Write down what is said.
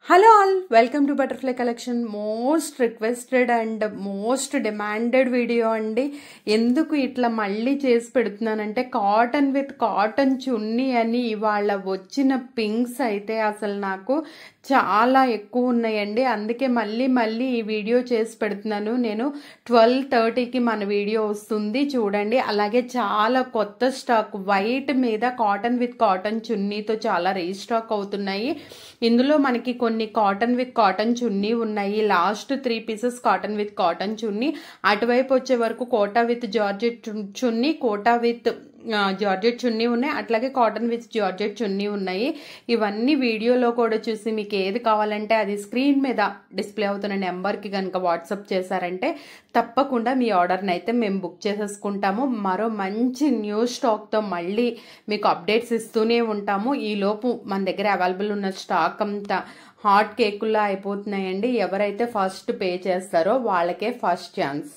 Hello all, welcome to butterfly collection. Most requested and most demanded video అండి. ఎందుకు ఇట్లా మళ్ళీ చేసి పెడుతున్నానంటే కాటన్ విత్ కాటన్ చున్నీ అని ఇవాళ వచ్చిన పింక్స్ అయితే అసలు నాకు చాలా ఎక్కువ ఉన్నాయండి. అందుకే మళ్ళీ ఈ వీడియో చేసి పెడుతున్నాను. నేను 12:30కి మన వీడియో వస్తుంది చూడండి. అలాగే చాలా కొత్త స్టాక్ వైట్ మీద కాటన్ విత్ కాటన్ చున్నీతో చాలా రీస్టాక్ అవుతున్నాయి. ఇందులో మనకి కొన్ని కాటన్ విత్ కాటన్ చున్నీ ఉన్నాయి. Last 3 pieces cotton with cotton chunni, అటువైపు వచ్చే వరకు Kota with georgette chunni, Kota with georgette chunni ఉన్నాయి, అట్లాగే కాటన్ విత్ జార్జెట్ చున్నీ ఉన్నాయి. ఇవన్నీ వీడియోలో కూడా చూసి మీకు ఏది కావాలంటే అది స్క్రీన్ మీద డిస్ప్లే అవుతున్న నెంబర్కి కనుక వాట్సాప్ చేశారంటే తప్పకుండా మీ ఆర్డర్ని అయితే మేము బుక్ చేసేసుకుంటాము. మరో మంచి న్యూ స్టాక్తో మళ్ళీ మీకు అప్డేట్స్ ఇస్తూనే ఉంటాము. ఈలోపు మన దగ్గర అవైలబుల్ ఉన్న స్టాక్ అంతా హాట్ కేకుల్లా అయిపోతున్నాయండి. ఎవరైతే ఫస్ట్ పే చేస్తారో వాళ్ళకే ఫస్ట్ ఛాన్స్.